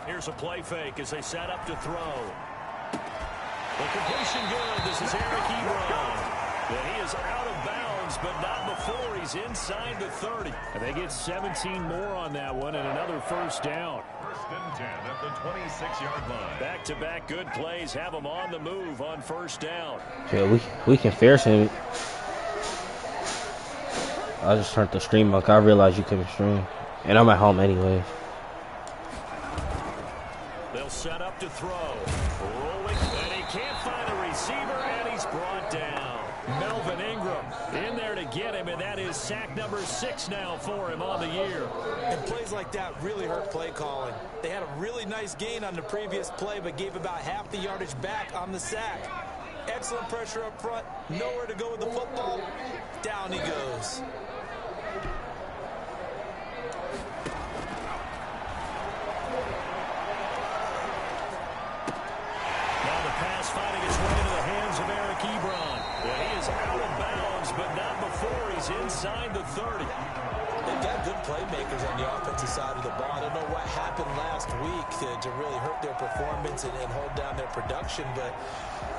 Here's a play fake as they set up to throw. The completion good. This is Eric Ebron. And he is out of bounds, but not before he's inside the 30. And they get 17 more on that one and another first down. First and 10 at the 26-yard line. Back-to-back good plays have them on the move on first down. Yeah, we can force him. I just turned the stream up. I realized you couldn't stream. And I'm at home anyway. They'll set up to throw. Rolling, and he can't find a receiver, and he's brought down. Melvin Ingram in there to get him, and that is sack number 6 now for him on the year. And plays like that really hurt play calling. They had a really nice gain on the previous play, but gave about half the yardage back on the sack. Excellent pressure up front, nowhere to go with the football. Down he goes. Now the pass finding its way into the hands of Eric Ebron. He is out of bounds, but not before he's inside the 30. They've got good playmakers on the offensive side of the ball. I don't know what happened last week to really hurt their performance and hold down their production, but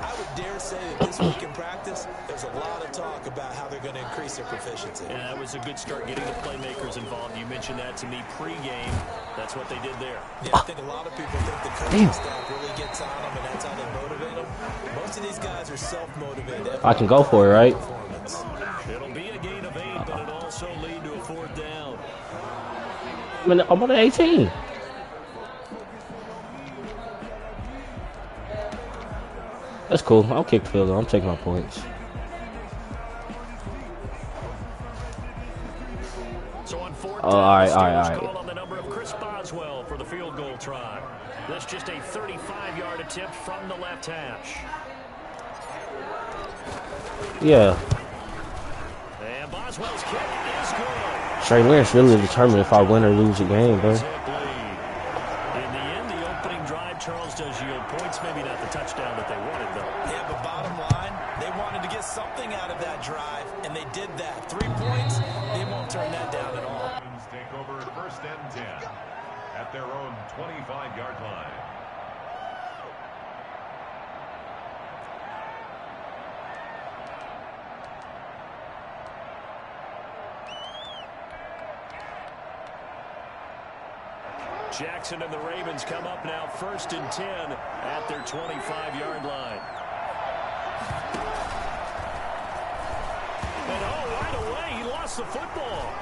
I would dare say that this week in practice, there's a lot of talk about how they're going to increase their proficiency. Yeah, that was a good start getting the playmakers involved. You mentioned that to me pregame. That's what they did there. Yeah, I think a lot of people think the coaching staff really gets on them, and that's how they motivate them. Most of these guys are self-motivated. I can go for it, right? It'll be a gain of 8, but it'll also lead to a 4th down. I'm on the 18. That's cool. I'll kick the field goal. I'm taking my points. So on 4th Oh, down, all right. call on the number of Chris Boswell for the field goal try. That's just a 35-yard attempt from the left hash. Yeah. And Boswell's kick is good. Trey Lance really determined if I win or lose the game, bro. In the end, the opening drive, Charles, does yield points. Maybe not the touchdown that they wanted, though. Yeah, but bottom line, they wanted to get something out of that drive, and they did that. 3 points, they won't turn that down at all. Take over first and 10 at their own 25-yard line. Jackson and the Ravens come up now first and 10 at their 25-yard line. And right away, he lost the football.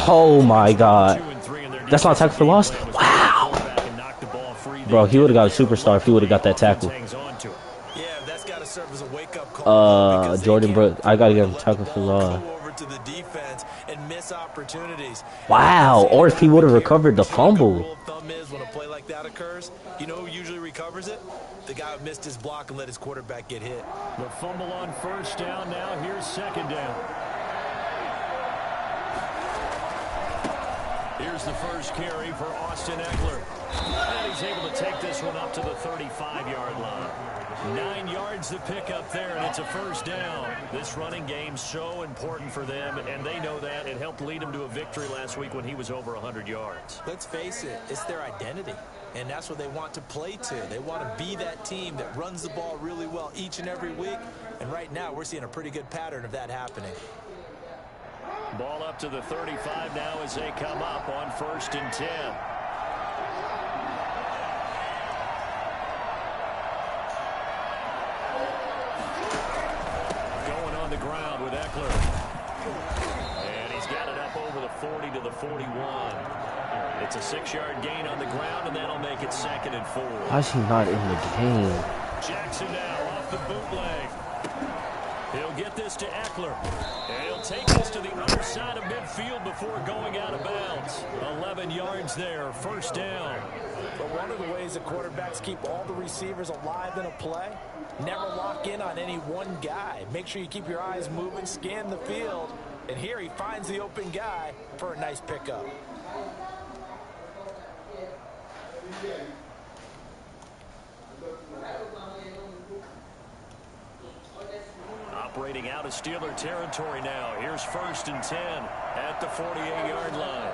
Oh my God. That's not a tackle for loss? Wow. Bro, he would have got a superstar if he would have got that tackle. Yeah, that's got to serve as a wake-up call. Jordan Brooks, I got to get him tackle for loss. To the defense and miss opportunities. Wow, or if he would have recovered the fumble. Rule of thumb is when a play like that occurs, you know who usually recovers it? The guy who missed his block and let his quarterback get hit. The fumble on first down now. Here's second down. Here's the first carry for Austin Eckler. And he's able to take this one up to the 35-yard line. 9 yards to pick up there, and it's a first down. This running game's so important for them, and they know that. It helped lead them to a victory last week when he was over 100 yards. Let's face it, it's their identity, and that's what they want to play to. They want to be that team that runs the ball really well each and every week, and right now we're seeing a pretty good pattern of that happening. Ball up to the 35 now as they come up on first and 10. The ground with Eckler. And he's got it up over the 40 to the 41. It's a 6-yard gain on the ground, and that'll make it 2nd and 4. Why is he not in the game? Jackson now off the bootleg. He'll get this to Eckler. And he'll take this to the other side of midfield before going out of bounds. 11 yards there, first down. But one of the ways the quarterbacks keep all the receivers alive in a play, never lock in on any one guy. Make sure you keep your eyes moving, scan the field, and here he finds the open guy for a nice pickup. Operating out of Steeler territory now. Here's first and 10 at the 48-yard line.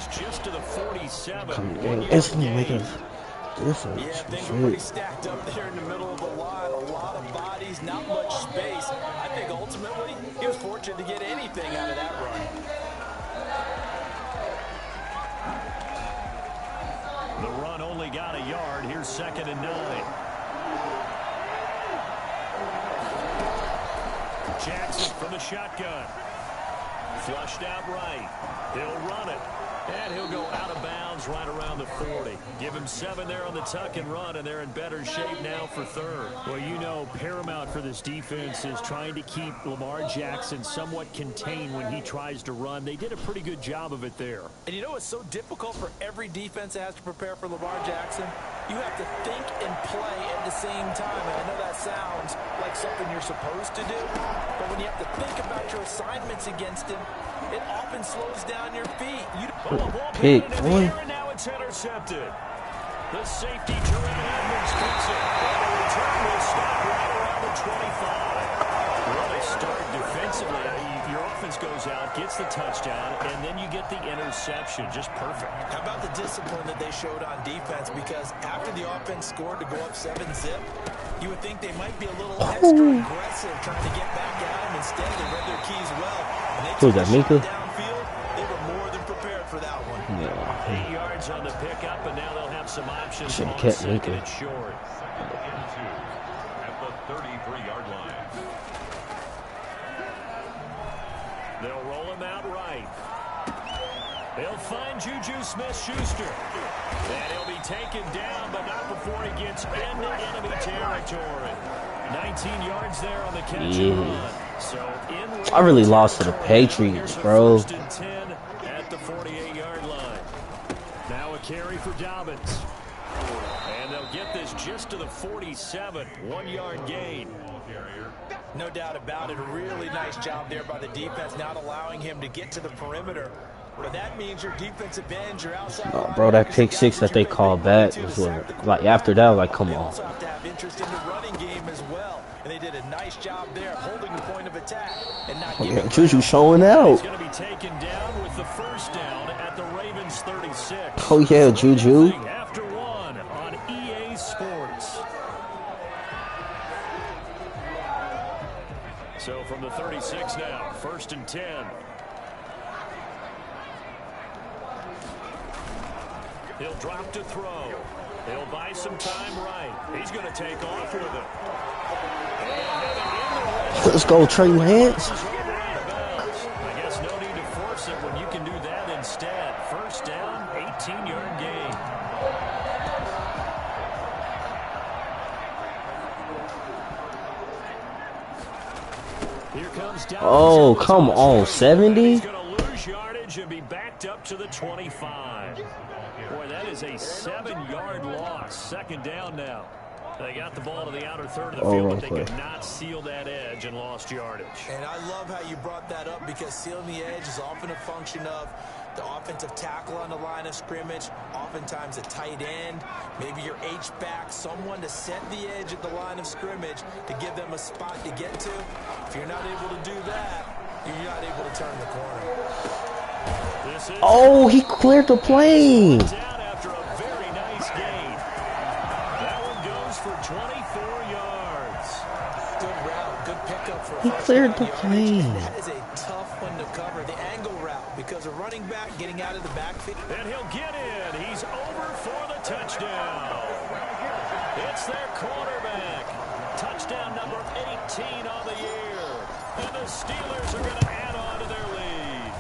this just to the 47. Instantly make a difference. Yeah, things were pretty stacked up there in the middle of the line. A lot of bodies, not much space. I think ultimately he was fortunate to get anything out of that run. The run only got a yard. Here's 2nd and 9. Jackson from the shotgun. Flushed out right. He'll run it. And he'll go out of bounds right around the 40. Give him 7 there on the tuck and run, and they're in better shape now for 3rd. Well, you know, paramount for this defense is trying to keep Lamar Jackson somewhat contained when he tries to run. They did a pretty good job of it there. And you know it's so difficult for every defense that has to prepare for Lamar Jackson? You have to think and play at the same time. And I know that sounds like something you're supposed to do, but when you have to think about your assignments against him, it often slows down your feet. Pick, boy. And now it's intercepted. The safety, Jerome Edmonds, picks it. And the return will stop right around the 25. What a start defensively. Your offense goes out, gets the touchdown, and then you get the interception. Just perfect. How about the discipline that they showed on defense? Because after the offense scored to go up 7-zip, you would think they might be a little extra aggressive trying to get back at him. Instead, they read their keys well. And they took a shot downfield. They were more than prepared for that one. Yeah. 8 yards on the pickup, and now they'll have some options on 2nd and short. At the 33-yard line. They'll roll him out right. They'll find Juju Smith-Schuster. And he'll be taken down, but not before he gets into enemy territory. 19 yards there on the catch and run. So I really lost to the Patriots, bro. 1st and 10 at the 48-yard line. Now a carry for Dobbins. And they'll get this just to the 47. 1-yard gain. No doubt about it. A really nice job there by the defense, not allowing him to get to the perimeter. But that means your defensive end, your outside line. Bro, that pick 6 that they called back was like after that, like, come on. They also have to have interest in the running game as well. And they did a nice job there holding the point of attack and not giving. Juju showing out. He's going to be taken down with the 1st down at the Ravens 36. Oh yeah, Juju. After 1 on EA Sports. So from the 36 now, 1st and 10. He'll drop to throw. He'll buy some time right. He's going to take off with it. Let's go, Trey Lance. I guess no need to force it when you can do that instead. 1st down, 18-yard gain. Here comes Dobbins. Oh, come on, 70? He's going to lose yardage and be backed up to the 25. Boy, that is a 7-yard loss. 2nd down now. They got the ball to the outer third of the field, but they could not seal that edge and lost yardage. And I love how you brought that up because sealing the edge is often a function of the offensive tackle on the line of scrimmage, oftentimes a tight end, maybe your H-back, someone to set the edge at the line of scrimmage to give them a spot to get to. If you're not able to do that, you're not able to turn the corner. Oh, he cleared the plane. Down after a very nice gain. That one goes for 24 yards. Good route, good pickup for He cleared the plane. That is a tough one to cover, the angle route, because a running back getting out of the backfield. And he'll get in. He's over for the touchdown. It's their quarterback. Touchdown number 18 on the year. And the Steelers are going to add on to their lead.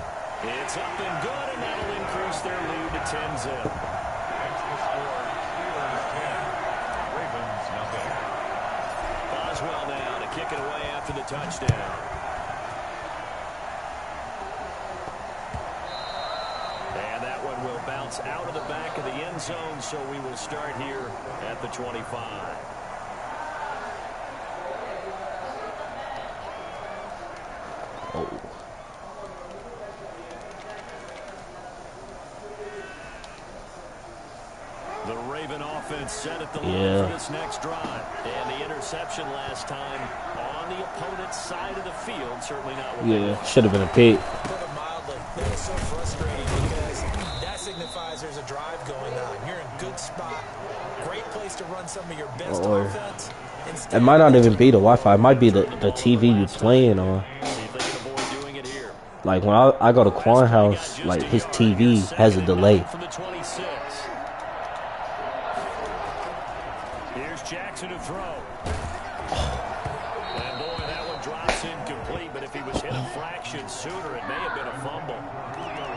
It's up and good, and that'll increase their lead to 10-zip. That's the score. Steelers 10, Ravens nothing. Boswell now to kick it away after the touchdown. And that one will bounce out of the back of the end zone, so we will start here at the 25. The Raven offense set at the line for this next drive. And the interception last time on the opponent's side of the field. Certainly not what should have been a pick. Put it mildly, that is so frustrating because that signifies there's a drive going on. You're in a good spot. Great place to run some of your best Or offense. it might not even be the Wi-Fi. It might be the TV you playing on. Like when I go to Quan house, like his TV has a delay. Here's Jackson to throw. And boy, that one drops incomplete, but if he was hit a fraction sooner, it may have been a fumble.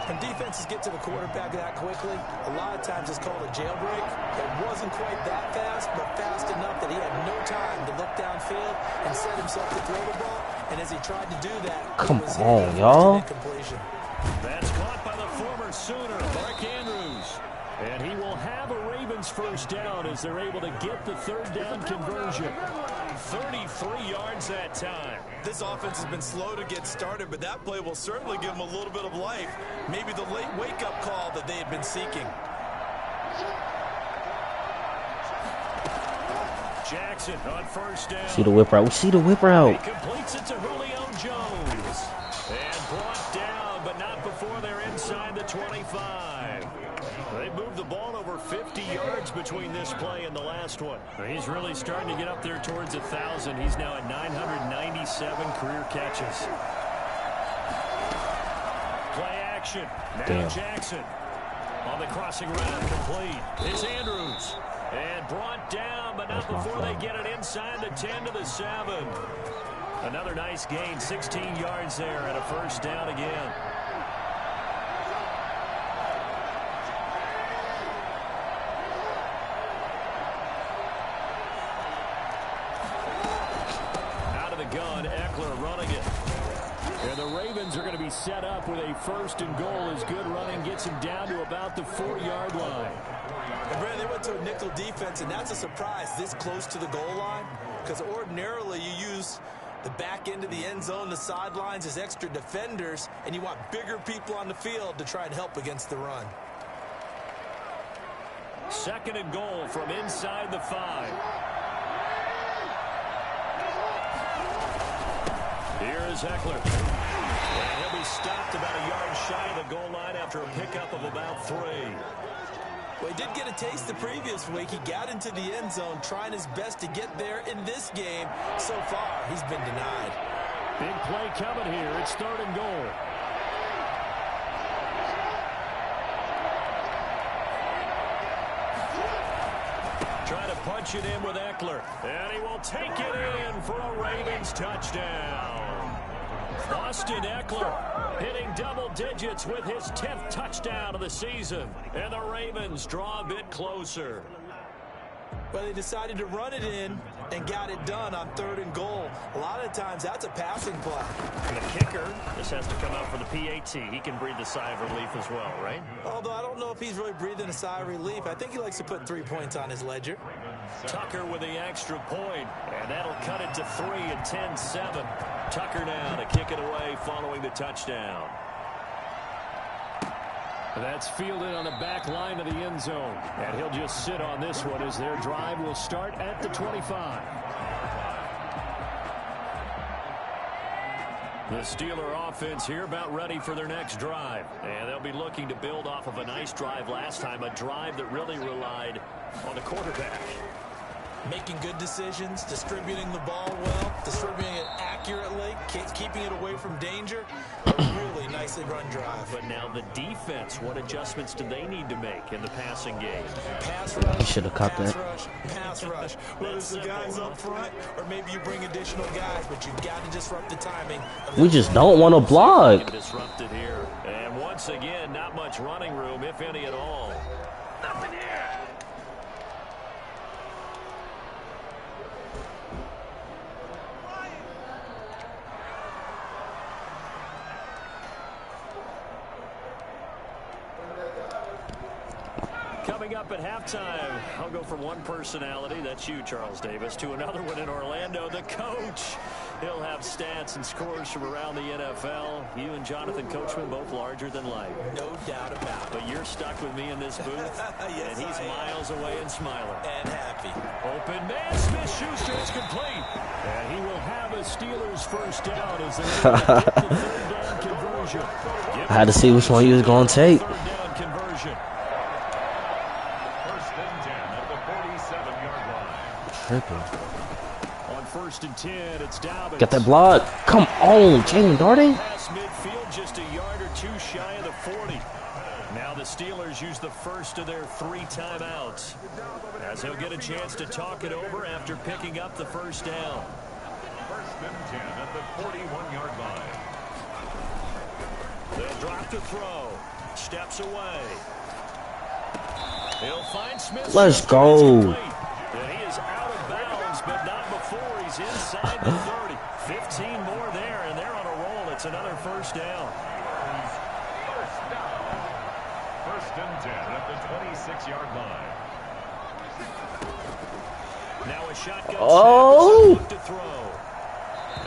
When defenses get to the quarterback that quickly, a lot of times it's called a jailbreak. It wasn't quite that fast, but fast enough that he had no time to look downfield and set himself to throw the ball. And as he tried to do that, come on, y'all. That's caught by the former Sooner, Mark Andrews. And he will have a Ravens first down as they're able to get the third down conversion. 33 yards that time. This offense has been slow to get started, but that play will certainly give them a little bit of life. Maybe the late wake-up call that they had been seeking. Jackson on first down. See the whip route. We see the whip route. He completes it to Julio Jones. And brought down, but not before they're inside the 25. They moved the ball over 50 yards between this play and the last one. He's really starting to get up there towards 1,000. He's now at 997 career catches. Play action. Now damn. Jackson on the crossing route, complete. It's Andrews. And brought down, but not before they get it inside the 10 to the 7. Another nice gain, 16 yards there, and a first down again. Out of the gun, Eckler running it. And the Ravens are going to be set up with a first and goal as good running gets him down to about the 4-yard line. And Brad, they went to a nickel defense, and that's a surprise this close to the goal line, because ordinarily you use the back end of the end zone, the sidelines as extra defenders, and you want bigger people on the field to try and help against the run. Second and goal from inside the 5. Here is Eckler. And he'll be stopped about a yard shy of the goal line after a pickup of about 3. Well, he did get a taste the previous week. He got into the end zone, trying his best to get there in this game. So far, he's been denied. Big play coming here. It's third and goal. Try to punch it in with Eckler. And he will take it in for a Ravens touchdown. Austin Eckler hitting double digits with his 10th touchdown of the season. And the Ravens draw a bit closer. Well, they decided to run it in and got it done on third and goal. A lot of times, that's a passing play. And the kicker just has to come out for the PAT. He can breathe a sigh of relief as well, right? Although I don't know if he's really breathing a sigh of relief. I think he likes to put 3 points on his ledger. Tucker with the extra point, and that'll cut it to 3 and 10-7. Tucker now to kick it away following the touchdown. That's fielded on the back line of the end zone. And he'll just sit on this one as their drive will start at the 25. The Steeler offense here about ready for their next drive. And they'll be looking to build off of a nice drive last time, a drive that really relied on the quarterback. Making good decisions, distributing the ball well, distributing it accurately, keeping it away from danger. A really nicely run drive. But now the defense, what adjustments do they need to make in the passing game? Pass rush, He should have caught that. Pass rush. Whether it's the guys up front or maybe you bring additional guys, but you've got to disrupt the timing. We just don't want to block. Disrupted here. And once again, not much running room, if any at all. Nothing here. Coming up at halftime, I'll go from one personality, that's you, Charles Davis, to another one in Orlando, the coach. He'll have stats and scores from around the NFL. You and Jonathan Coachman both larger than life. No doubt about it. But you're stuck with me in this booth, yes, and he's miles away and smiling. And happy. Open man, Smith-Schuster is complete. And he will have a Steelers first down as they get the third down conversion. I had to see which one he was going to take. Third down conversion conversion. First and 10 at the 47-yard line. Tripping. On 1st and 10, it's Dobbins. Get that block. Come on, Jane Darting. Pass midfield, just a yard or two shy of the 40. Now the Steelers use the first of their 3 timeouts, as they'll get a chance to talk it over after picking up the first down. First and 10 at the 41-yard line. They'll drop to throw. Steps away. He'll find Smith. Let's go. And he is out of bounds, but not before he's inside the 30. 15 more there, and they're on a roll. It's another first down. First and 10 at the 26-yard line. Now a shotgun Oh. snap to throw.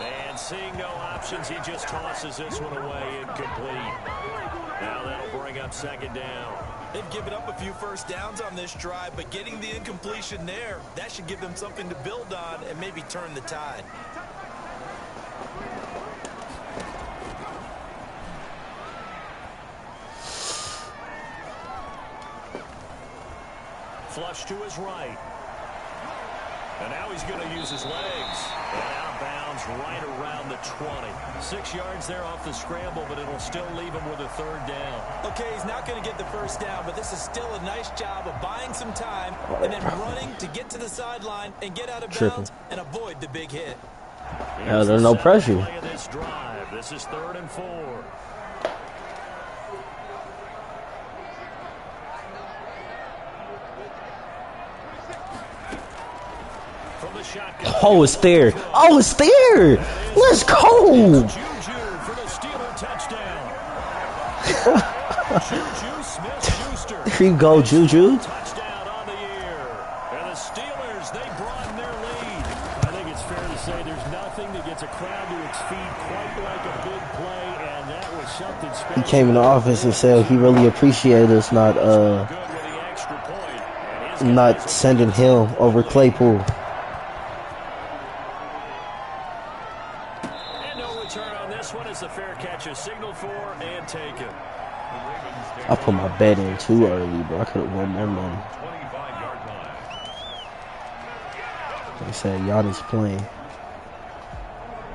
And seeing no options, he just tosses this one away incomplete. Now that'll bring up second down. They've given up a few first downs on this drive, but getting the incompletion there, that should give them something to build on and maybe turn the tide. Flush to his right. And now he's going to use his legs. And out of bounds right around the 20. 6 yards there off the scramble, but it'll still leave him with a third down. Okay, he's not going to get the first down, but this is still a nice job of buying some time and then running to get to the sideline and get out of bounds and avoid the big hit. Yeah, there's no pressure. Play of this drive. This is 3rd and 4. Oh, it's there. Oh, it's there. Let's go. Juju for the Steeler touchdown. Juju Smith-Schuster. There you go, Juju. Touchdown on the year. And the Steelers, they broaden their lead. I think it's fair to say there's nothing that gets a crowd to its feet quite like a big play, and that was something special. He came in the office and said he really appreciated us not sending him over Claypool. A fair catch is signaled for and taken. I put my bet in too early, bro. I could have won more money. 25-yard line. They said Giannis playing.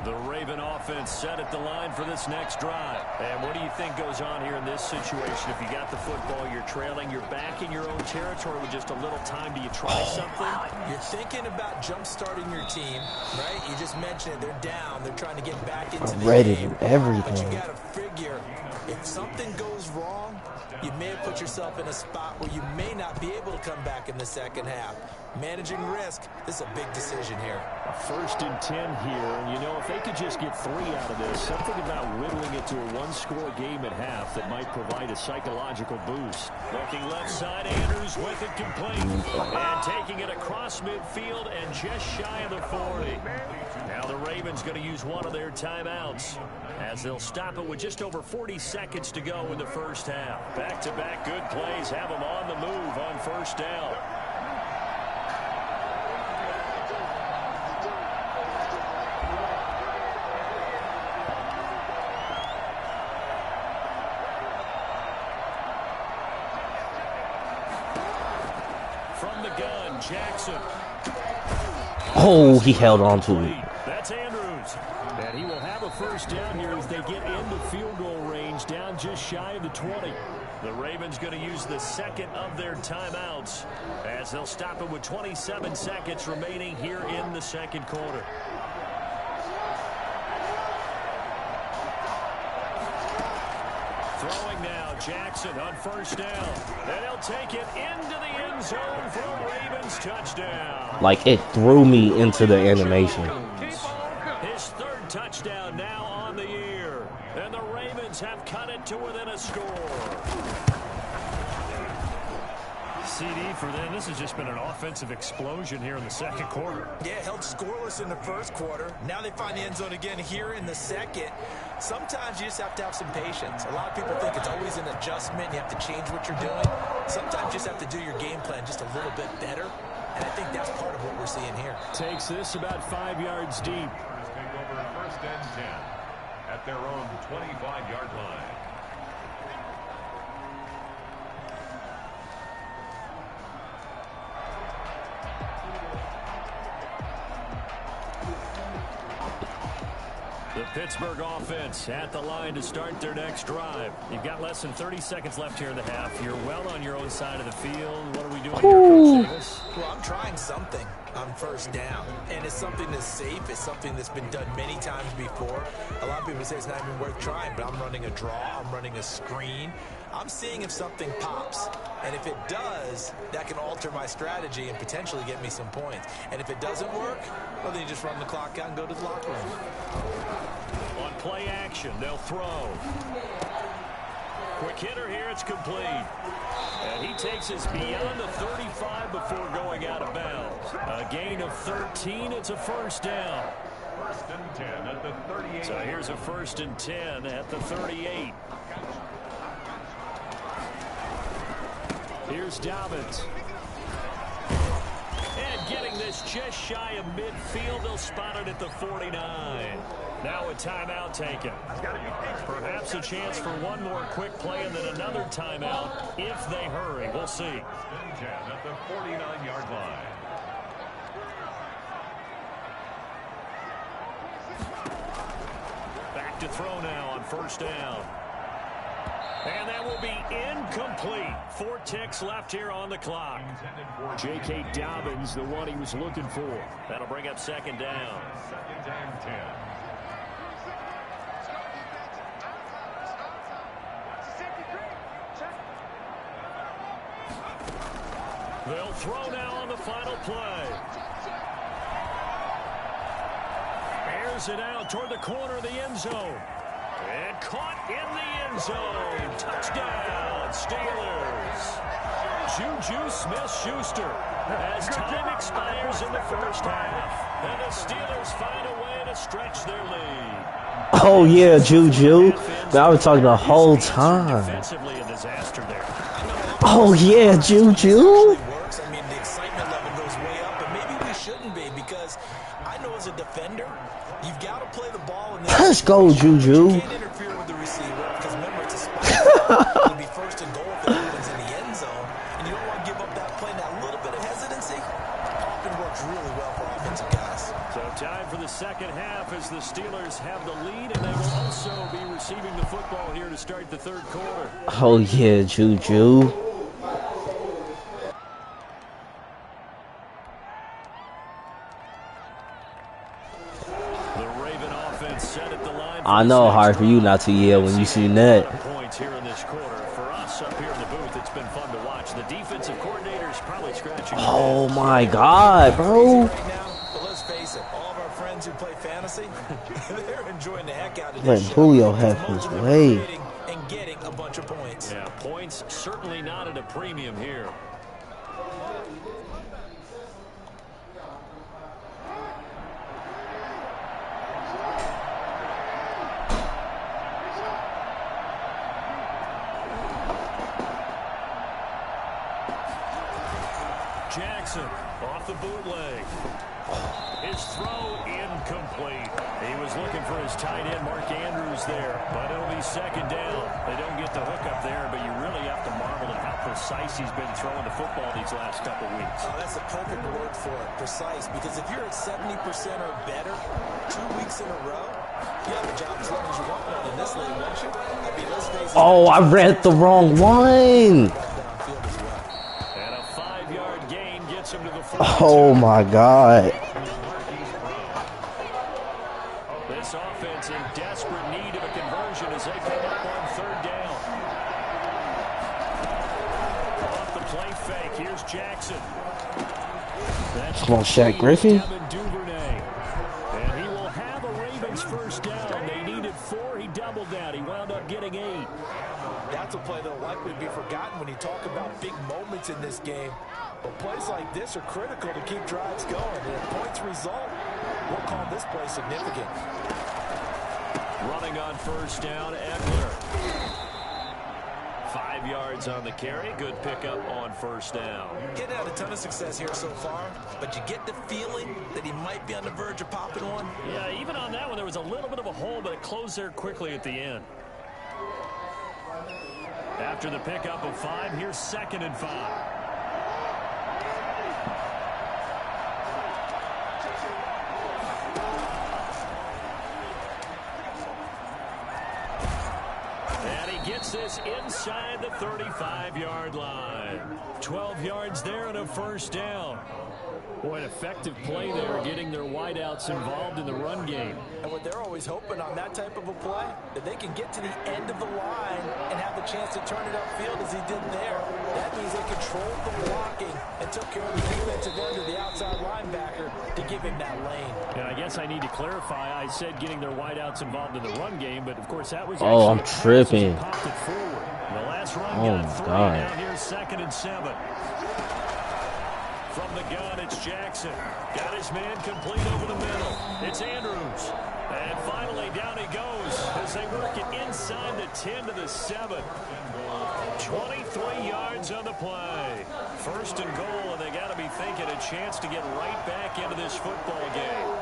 The Raven offense set at the line for this next drive. And what do you think goes on here in this situation? If you got the football, you're trailing, you're back in your own territory with just a little time. Do you try something? You're thinking about jump-starting your team, right? You just mentioned it. They're down. They're trying to get back into the game. Everything. But you got to figure, if something goes wrong, you may have put yourself in a spot where you may not be able to come back in the second half. Managing risk, this is a big decision here. 1st and 10 here, and you know, if they could just get 3 out of this, something about whittling it to a 1-score game at half that might provide a psychological boost. Looking left side, Andrews with it complete. And taking it across midfield and just shy of the 40. Now the Ravens going to use one of their timeouts, as they'll stop it with just over 40 seconds to go in the first half. Back-to-back good plays have them on the move on first down. From the gun, Jackson. Oh, he held on to it. That's Andrews. And he will have a first down here as they get into field goal range, down just shy of the 20. The Ravens going to use the second of their timeouts, as they'll stop it with 27 seconds remaining here in the second quarter. Throwing now, Jackson on first down. And he'll take it into the end zone for a Ravens touchdown. Like, it threw me into the animation. His 3rd touchdown now on the year. And the Ravens have cut it to within a score. CD for them. This has just been an offensive explosion here in the second quarter. Yeah, held scoreless in the first quarter. Now they find the end zone again here in the second. Sometimes you just have to have some patience. A lot of people think it's always an adjustment. You have to change what you're doing. Sometimes you just have to do your game plan just a little bit better. And I think that's part of what we're seeing here. Takes this about 5 yards deep. Take over 1st and 10 at their own 25-yard line. The Pittsburgh offense at the line to start their next drive. You've got less than 30 seconds left here in the half. You're well on your own side of the field. What are we doing here, Coach Davis? Well, I'm trying something on first down, and it's something that's safe. It's something that's been done many times before. A lot of people say it's not even worth trying, but I'm running a draw. I'm running a screen. I'm seeing if something pops, and if it does, that can alter my strategy and potentially get me some points. And if it doesn't work, well, then you just run the clock out and go to the locker room. On play action, they'll throw. Quick hitter here, it's complete. And he takes us beyond the 35 before going out of bounds. A gain of 13, it's a first down. First and 10 at the 38. So here's a first and 10 at the 38. Here's Dobbins. And getting this just shy of midfield, they'll spot it at the 49. Now a timeout taken. Perhaps a chance for one more quick play and then another timeout if they hurry. We'll see. First and 10 at the 49-yard line. Back to throw now on first down. And that will be incomplete. 4 ticks left here on the clock. J.K. Dobbins, the one he was looking for. That'll bring up second down. Second and 10. They'll throw now on the final play. Airs it out toward the corner of the end zone. And caught in the end zone. Touchdown, Steelers. Juju Smith-Schuster as time expires in the first half. And the Steelers find a way to stretch their lead. Oh, yeah, Juju. Man, I was talking the whole time. Defensively, a disaster there. Oh, yeah, Juju. I mean, the excitement level goes way up, but maybe we shouldn't be because I know as a defender, you've got to play the ball in this. Let's go, Juju. You can't interfere with the receiver because remember, it's a spot. It'll be first and goal if it happens in the end zone, and you don't want to give up that play. That little bit of hesitancy often works really well for offensive guys. So time for the second half as the Steelers have the lead, and they will also be receiving the football here to start the third quarter. Oh, yeah, Juju. I know, hard for you not to yell when you see that. Points here in this quarter. For us up here in the booth, it's been fun to watch. The defensive coordinator is probably scratching. Oh my God, bro! Right now, but let's face it, all of our friends who play fantasy, they're enjoying the heck out of Let this. Julio have his way. And getting a bunch of points. Yeah, points certainly not at a premium here. Jackson off the bootleg. His throw incomplete. He was looking for his tight end, Mark Andrews, there, but it'll be second down. They don't get the hook up there, but you really have to marvel at how precise he's been throwing the football these last couple weeks. Oh, that's a perfect word for it, precise, because if you're at 70% or better 2 weeks in a row, you have a job as long as you want one in this league, don't you? I mean, let's face it. Oh, I read the wrong one. Oh my God. This offense in desperate need of a conversion as they come up on third down. Off the play fake, here's Jackson. Come on, Shaq Griffin. And he will have a Ravens first down. They needed 4, he doubled that. He wound up getting 8. That's a play that'll likely be forgotten when you talk about big moments in this game. But plays like this are critical to keep drives going. And if points result, we'll call this play significant. Running on first down, Eckler. 5 yards on the carry. Good pickup on first down. Getting out a ton of success here so far, but you get the feeling that he might be on the verge of popping one. Yeah, even on that one, there was a little bit of a hole, but it closed there quickly at the end. After the pickup of 5, here's 2nd and 5. takes this inside the 35-yard line. 12 yards there and a first down. Boy, an effective play there, getting their wideouts involved in the run game. And what they're always hoping on that type of a play, that they can get to the end of the line and have the chance to turn it upfield as he did there. That means they controlled the blocking and took care of the defensive end of the outside linebacker to give him that lane. And I guess I need to clarify, I said getting their wideouts involved in the run game, but of course that was I'm tripping. Popped it forward. The last run Oh got my 3. God. Now here's 2nd and 7. From the gun, it's Jackson. Got his man complete over the middle. It's Andrews. And finally, down he goes as they work it inside the 10 to the 7. 23 yards on the play. 1st and goal, and they got to be thinking a chance to get right back into this football game.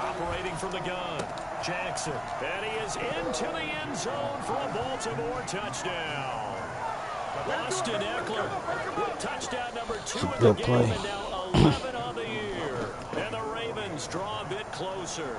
Operating from the gun, Jackson. And he is into the end zone for a Baltimore touchdown. Austin Eckler with touchdown number 2 in the game, and now 11 on the year. And the Ravens draw a bit closer.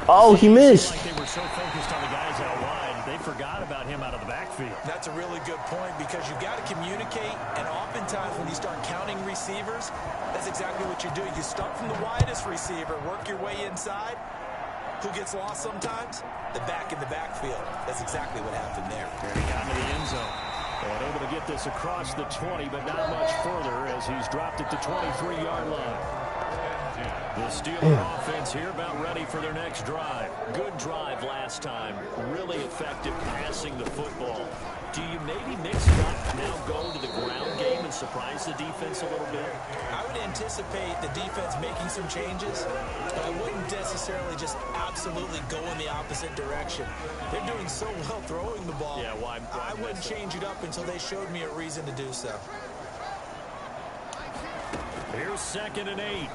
Oh, he missed. Like they were so focused on the guys out wide, they forgot about him out of the backfield. That's a really good point because you've got to communicate, and oftentimes when you start counting receivers, that's exactly what you're doing. You start from the widest receiver, work your way inside. Who gets lost sometimes? The back in the backfield. That's exactly what happened there. Here he got into the end zone. And able to get this across the 20, but not much further as he's dropped it to 23-yard line. The Steelers offense here about ready for their next drive. Good drive last time. Really effective passing the football. Do you maybe mix it up, now go to the ground game and surprise the defense a little bit? I would anticipate the defense making some changes, but I wouldn't necessarily just absolutely go in the opposite direction. They're doing so well throwing the ball. Yeah, why I wouldn't change it up until they showed me a reason to do so. Here's 2nd and 8.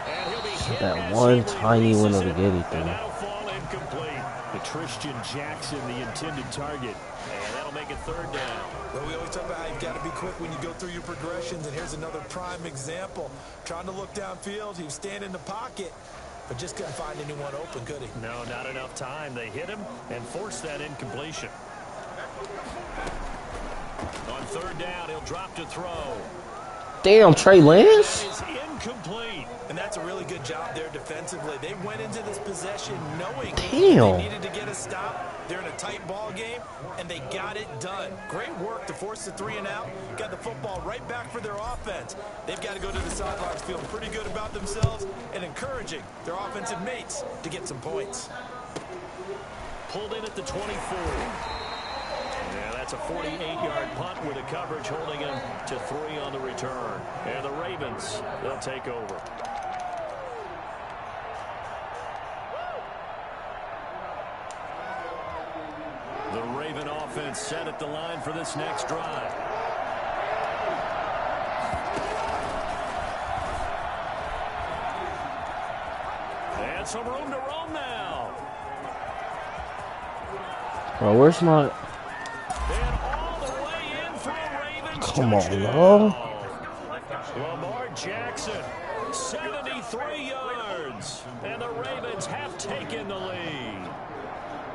And he'll be hit That as one he tiny releases window to it, get it and there. that'll fall incomplete. The Christian Jackson, the intended target. And that'll make it 3rd down. Well, we always talk about how you've got to be quick when you go through your progressions, and here's another prime example. Trying to look downfield, he was standing in the pocket, but just couldn't find anyone open, could he? No, not enough time. They hit him and forced that incompletion. On 3rd down, he'll drop to throw. Damn, Trey Lance? That is incomplete. And that's a really good job there defensively. They went into this possession knowing Damn. they needed to get a stop. They're in a tight ball game, and they got it done. Great work to force the 3 and out. Got the football right back for their offense. They've got to go to the sidelines feeling pretty good about themselves and encouraging their offensive mates to get some points. Pulled in at the 24. Yeah, that's a 48-yard punt with a coverage holding him to 3 on the return. And the Ravens, they'll take over. The Raven offense set at the line for this next drive. And some room to roam now. Bro, where's my... And all the way in for a Ravens Come on, touchdown. bro. Lamar Jackson, 73 yards. And the Ravens have taken the lead.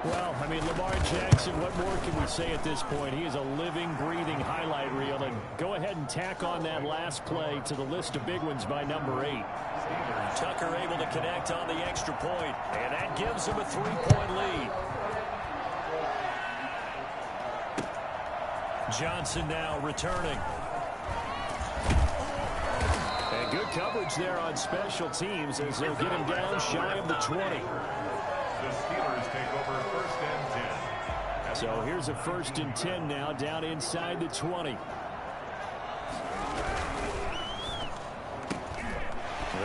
Well, I mean, Lamar Jackson, what more can we say at this point? He is a living, breathing highlight reel. And go ahead and tack on that last play to the list of big ones by number 8. Tucker able to connect on the extra point, and that gives him a 3-point lead. Johnson now returning. And good coverage there on special teams as they'll get him down shy of the 20. The Steelers take over 1st and 10. So here's a 1st and 10 now, down inside the 20.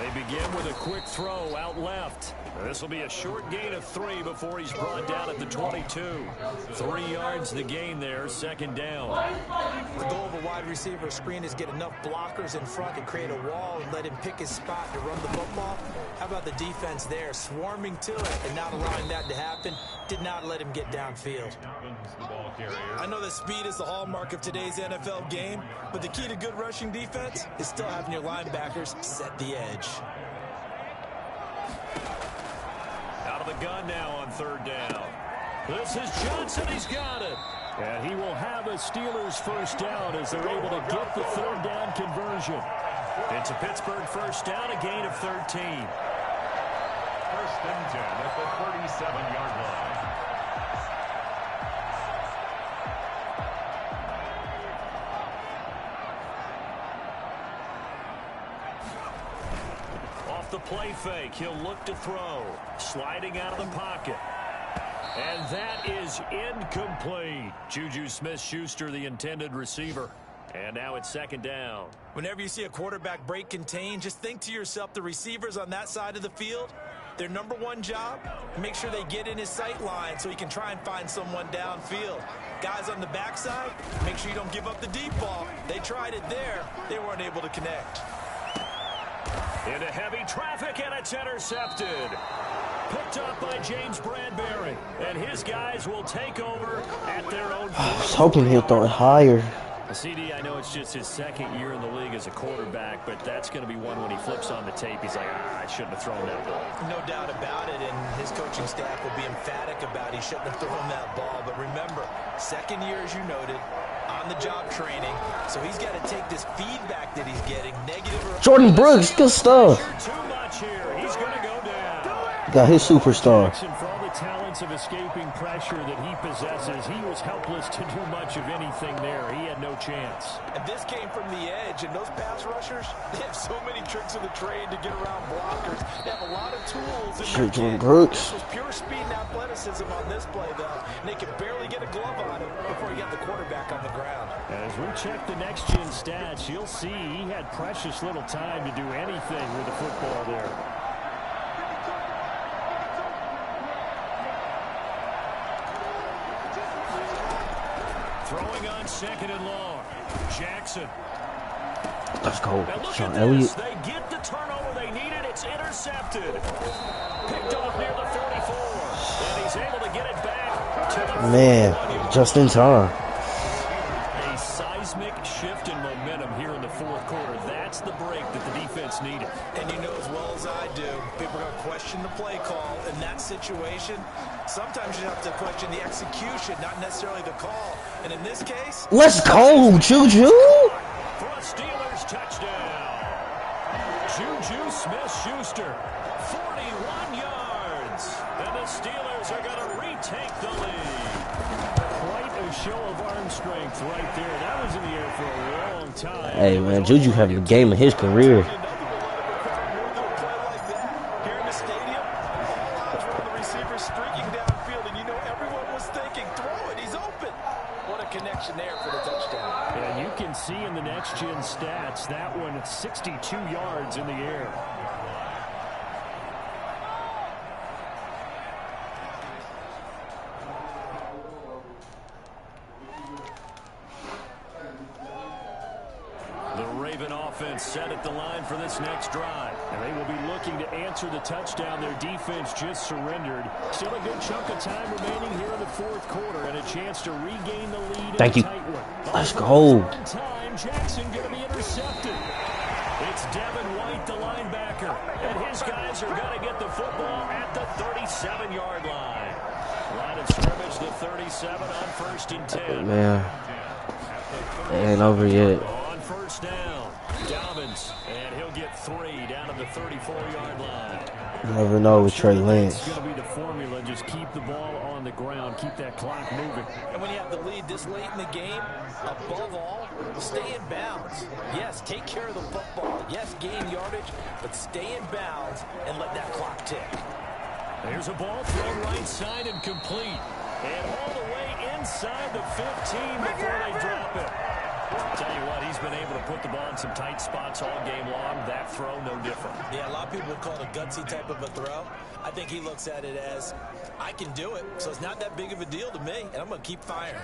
They begin with a quick throw out left. This will be a short gain of 3 before he's brought down at the 22. 3 yards the gain there, 2nd down. The goal of a wide receiver screen is get enough blockers in front to create a wall and let him pick his spot to run the football. How about the defense there, swarming to it and not allowing that to happen? did not let him get downfield. I know that speed is the hallmark of today's NFL game, but the key to good rushing defense is still having your linebackers set the edge. Out of the gun now on 3rd down. This is Johnson. He's got it. And he will have a Steelers first down as they're able to get the 3rd down conversion. It's a Pittsburgh first down, a gain of 13. 1st and 10 at the 37-yard line. Off the play fake, he'll look to throw. Sliding out of the pocket. And that is incomplete. Juju Smith-Schuster, the intended receiver. And now it's 2nd down. Whenever you see a quarterback break contain, just think to yourself, the receivers on that side of the field, their #1 job, make sure they get in his sight line so he can try and find someone downfield. Guys on the backside, make sure you don't give up the deep ball. They tried it there. They weren't able to connect. Into heavy traffic, and it's intercepted. Picked up by James Bradbury. And his guys will take over at their own 40. I was hoping he'll throw it higher. CD, I know it's just his 2nd year in the league as a quarterback, but that's going to be one when he flips on the tape. He's like, I shouldn't have thrown that ball. No doubt about it, and his coaching staff will be emphatic about he shouldn't have thrown that ball. But remember, 2nd year, as you noted, on-the-job training, so he's got to take this feedback that he's getting, negative or Jordan Brooks, good stuff. Too much here. He's going to go down. Got his superstar. For all the talents of escaping pressure that he possesses, he was helpless to do much of anything there. He had no chance. And this came from the edge, and those pass rushers, they have so many tricks of the trade to get around blockers. They have a lot of tools. Shit, Jordan Brooks. This was pure speed and athleticism on this play, though. And they could barely get a glove on him before he got the quarterback on the ground. As we check the next-gen stats, you'll see he had precious little time to do anything with the football there. Throwing on 2nd and long. Jackson. Let's go. Now look Sean at Elliott. this. They get the turnover they needed. It's intercepted. Picked off near the 44. And he's able to get it back to the Man, just in time. A seismic shift in momentum here in the 4th quarter. That's the break that the defense needed. And you know as well as I do, people are going to question the play call in that situation. Sometimes you have to question the execution, not necessarily the call. And in this case, Let's go, Juju. For a Steelers touchdown. Juju Smith-Schuster, 41 yards. And the Steelers are going to retake the lead. Quite a show of arm strength right there. That was in the air for a long time. Hey, man, Juju having the game of his career. See in the next-gen stats, that one 62 yards in the air. The Raven offense set at the line for this next drive. And they will be looking to answer the touchdown. Their defense just surrendered. Still a good chunk of time remaining here in the 4th quarter and a chance to regain the lead. Thank you. Tight one. Let's go. Time, Jackson going to be intercepted. It's Devin White, the linebacker. And his guys are going to get the football at the 37-yard line. Line of scrimmage, the 37 on 1st and 10. Man, it ain't over yet. On 1st down, Dobbins, and he'll get 3 down to the 34-yard line. You never know with Trey Lance. It's going to be the formula. Just keep the ball on the ground. Keep that clock moving. And when you have the lead this late in the game, above all, stay in bounds. Yes, take care of the football. Yes, gain yardage, but stay in bounds and let that clock tick. There's a ball thrown right side and complete. And all the way inside the 15 before they drop it. Tell you what, he's been able to put the ball in some tight spots all game long. That throw, no different. Yeah, a lot of people would call it a gutsy type of a throw. I think he looks at it as, I can do it, so it's not that big of a deal to me, and I'm going to keep firing.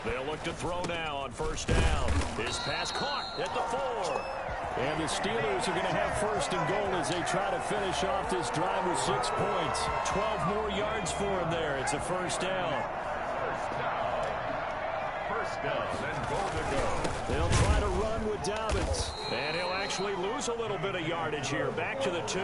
They'll look to throw now on 1st down. His pass caught at the 4. And the Steelers are going to have first and goal as they try to finish off this drive with 6 points. 12 more yards for him there. It's a first down. First down and goal to go. They'll try to run with Dobbins. And he'll actually lose a little bit of yardage here. Back to the 2.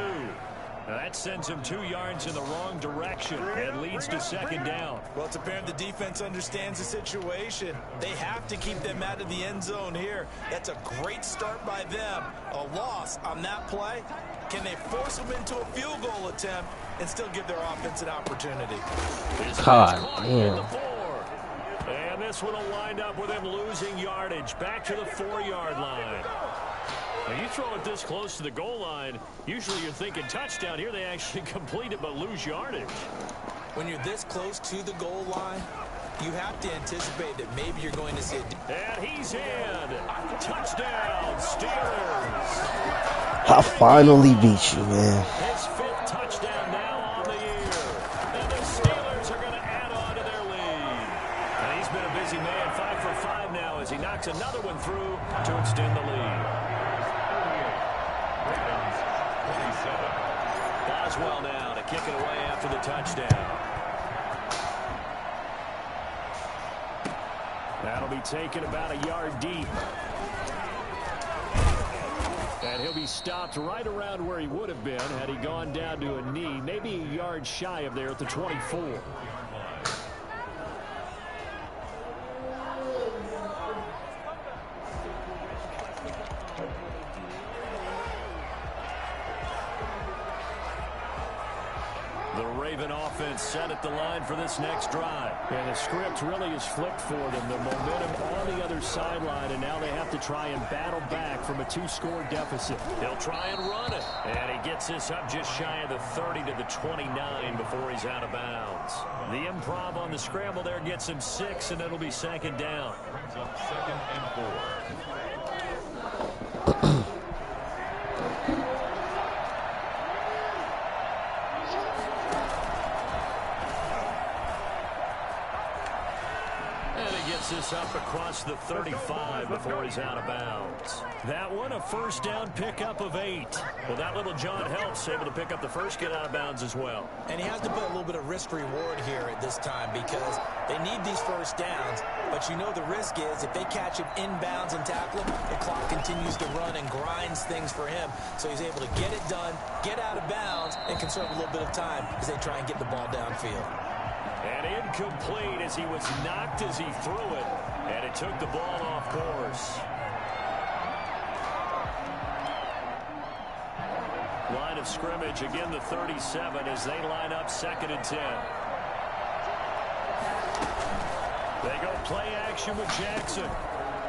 Now that sends him 2 yards in the wrong direction and leads to second down. Well, it's apparent the defense understands the situation. They have to keep them out of the end zone here. That's a great start by them. A loss on that play. Can they force them into a field goal attempt and still give their offense an opportunity? God damn. And this one will wind up with him losing yardage. Back to the 4-yard line. Now you throw it this close to the goal line, usually you're thinking touchdown. Here they actually complete it but lose yardage. When you're this close to the goal line, you have to anticipate that maybe you're going to see it. And he's in. Touchdown, Steelers. I finally beat you, man. His 5th touchdown now on the year. And the Steelers are going to add on to their lead. And he's been a busy man, 5 for 5 now as he knocks another one through to extend the lead. Boswell now to kick it away after the touchdown. That'll be taken about a yard deep. And he'll be stopped right around where he would have been had he gone down to a knee, maybe a yard shy of there at the 24. Offense set at the line for this next drive. And the script really is flipped for them. The momentum on the other sideline, and now they have to try and battle back from a 2-score deficit. He'll try and run it. And he gets this up just shy of the 30 to the 29 before he's out of bounds. The improv on the scramble there gets him 6, and it'll be second down. Brings up 2nd and 4. This up across the 35 before he's out of bounds. That one, a first down pickup of 8. Well, that little John helps able to pick up the first, get out of bounds as well. And he has to put a little bit of risk reward here at this time because they need these first downs. But you know the risk is if they catch him inbounds and tackle him, the clock continues to run and grinds things for him. So he's able to get it done, get out of bounds, and conserve a little bit of time as they try and get the ball downfield. And incomplete as he was knocked as he threw it. And it took the ball off course. Line of scrimmage, again the 37 as they line up 2nd and 10. They go play action with Jackson.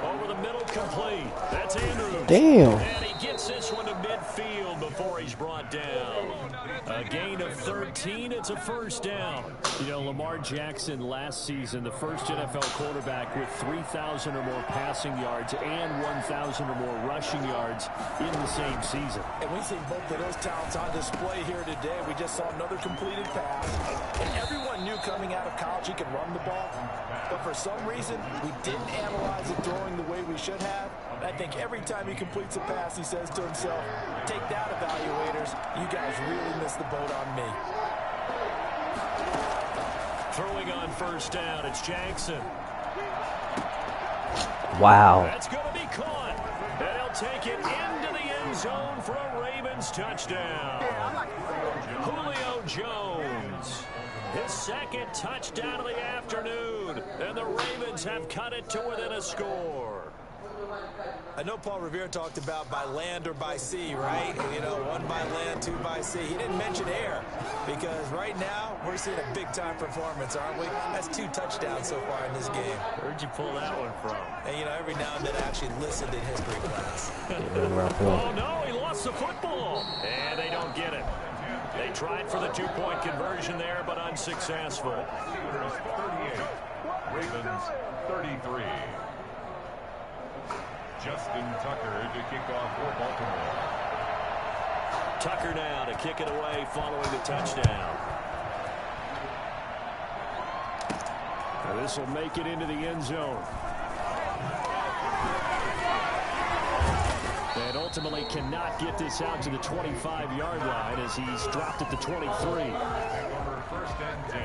Over the middle, complete. That's Andrews. Damn. And he gets this one to midfield before he's brought down. A gain of 13. It's a first down. You know, Lamar Jackson last season, the first NFL quarterback with 3,000 or more passing yards and 1,000 or more rushing yards in the same season. And we see both of those talents on display here today. We just saw another completed pass. And everyone knew coming out of college he could run the ball. But for some reason, we didn't analyze it throwing the way we should have. And I think every time he completes a pass, he says to himself, take that, evaluators. You guys really missed the boat on me. Throwing on first down, it's Jackson. Wow. That's going to be caught. And he'll take it into the end zone for a Ravens touchdown. Julio Jones. His 2nd touchdown of the afternoon. And the Ravens have cut it to within a score. I know Paul Revere talked about by land or by sea, right? You know, 1 by land, 2 by sea. He didn't mention air because right now we're seeing a big-time performance, aren't we? That's 2 touchdowns so far in this game. Where'd you pull that one from? And, you know, every now and then I actually listened in history class. Oh, no, he lost the football. And they don't get it. They tried for the 2-point conversion there, but unsuccessful. 38. Ravens 33. Justin Tucker to kick off for Baltimore. Tucker now to kick it away following the touchdown. This will make it into the end zone. And ultimately cannot get this out to the 25-yard line as he's dropped at the 23. Over first and 10.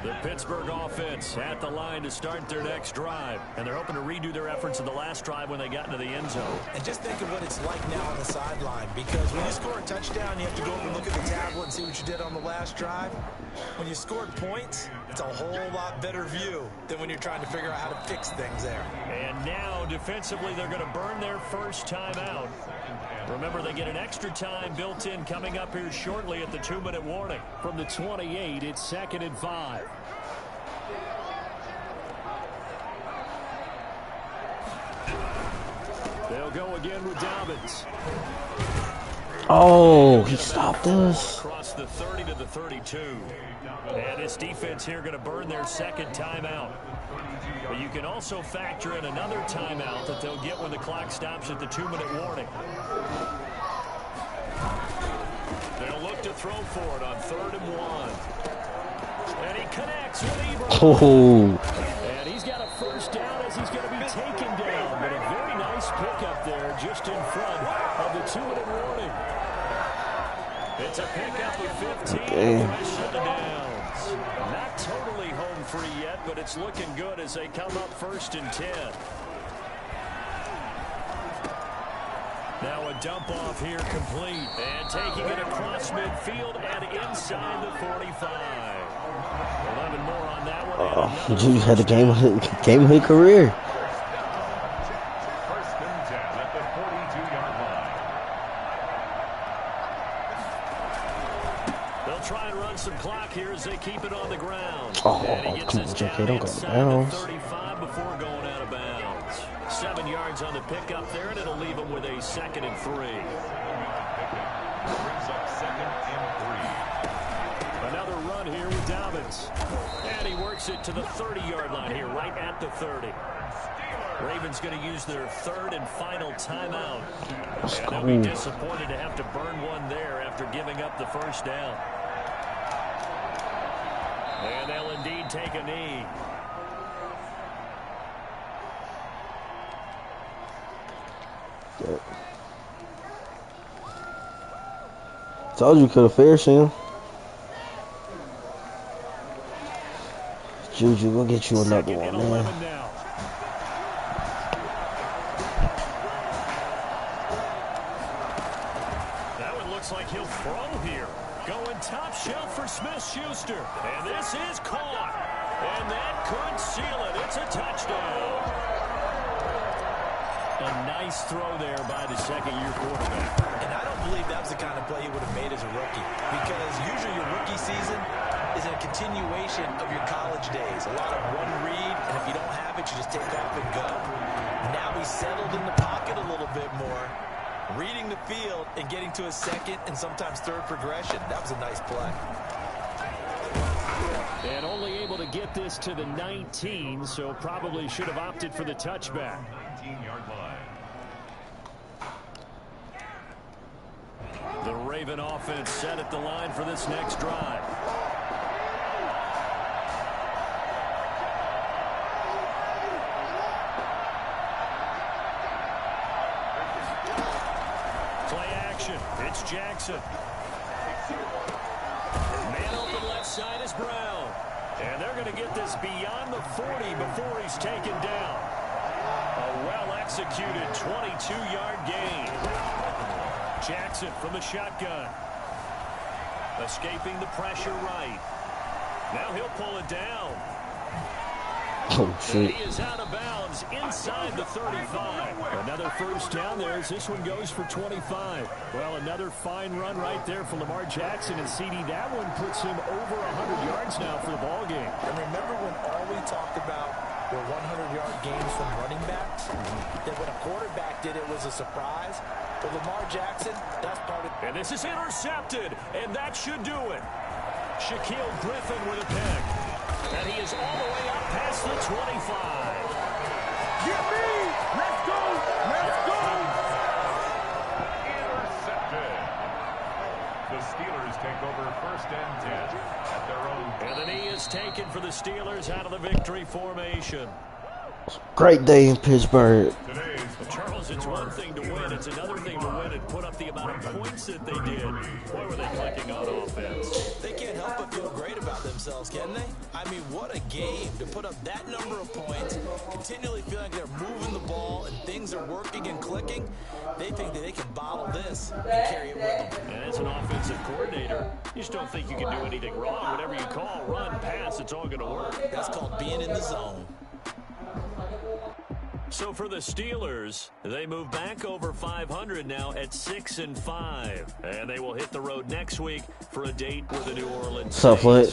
The Pittsburgh offense at the line to start their next drive. And they're hoping to redo their efforts in the last drive when they got into the end zone. And just think of what it's like now on the sideline, because when you score a touchdown, you have to go over and look at the tablet and see what you did on the last drive. When you scored points, it's a whole lot better view than when you're trying to figure out how to fix things there. And now, defensively, they're going to burn their first time out. Remember, they get an extra time built in coming up here shortly at the 2-minute warning. From the 28, it's 2nd and 5. They'll go again with Dobbins. Oh, he stopped us. Across the 30 to the 32. And this defense here going to burn their second timeout. But you can also factor in another timeout that they'll get when the clock stops at the 2-minute warning. They'll look to throw for it on 3rd and 1. And he connects with Ebron. Oh. And he's got a first down as he's going to be taken down. But a very nice pickup there just in front of the 2-minute warning. It's a pickup of 15 Okay. the rest of the downs. Not totally home free yet, but it's looking good as they come up 1st and 10. Now a dump off here complete. And taking it across midfield and inside the 45. 11 more on that one. Oh, Juju had a game of his career. First and 10 at the 42-yard line. They'll try and run some clock here as they keep it on the ground. Oh, And he gets come on, us Jefe, down don't go out of inside bounds. the 35 before going out of bounds. 7 yards on the pickup there, and it'll leave them with a 2nd and 3. Brings up 2nd and 3. Another run here with Dobbins. And he works it to the 30-yard line here, right at the 30. Ravens going to use their 3rd and final timeout. And they'll be disappointed to have to burn one there after giving up the first down. And they'll indeed take a knee. Told you could have fair him. Juju, we'll get you another one, man. That one looks like he'll throw here. Going top shelf for Smith-Schuster. And this is caught. And that could seal it. It's a touchdown. A nice throw there by the second-year quarterback. And I don't believe that was the kind of play he would have made as a rookie, because usually your rookie season is a continuation of your college days. A lot of one read, and if you don't have it, you just take off and go. Now he's settled in the pocket a little bit more, reading the field and getting to a second and sometimes third progression. That was a nice play. And only able to get this to the 19, so probably should have opted for the touchback. 19-yard line. The Raven offense set at the line for this next drive. Play action. It's Jackson. Man open left side is Brown. And they're going to get this beyond the 40 before he's taken down. A well-executed 22-yard gain. Jackson from the shotgun. Escaping the pressure right. Now he'll pull it down. Oh, And shit. he is out of bounds inside the 35. Another first down there as this one goes for 25. Well, another fine run right there for Lamar Jackson and CD. That one puts him over 100 yards now for the ball game. And remember when all we talked about were 100-yard games from running backs? That when a quarterback did it was a surprise. But Lamar Jackson, that's part of it. And this is intercepted, and that should do it. Shaquille Griffin with a pick. And he is all the way up past the 25. Get me! Let's go! Let's go! Intercepted. The Steelers take over first and 10 at their own. And the knee is taken for the Steelers out of the victory formation. Great day in Pittsburgh. Charles, it's one thing to win. It's another thing to win and put up the amount of points that they did. Boy, were they clicking on offense. They can't help but feel great about themselves, can they? I mean, what a game to put up that number of points, continually feeling like they're moving the ball and things are working and clicking. They think that they can bottle this and carry it with them. And as an offensive coordinator, you just don't think you can do anything wrong. Whatever you call, run, pass, it's all going to work. That's called being in the zone. So for the Steelers, they move back over 500 now at 6-5. And they will hit the road next week for a date with the New Orleans What's up, Fletch?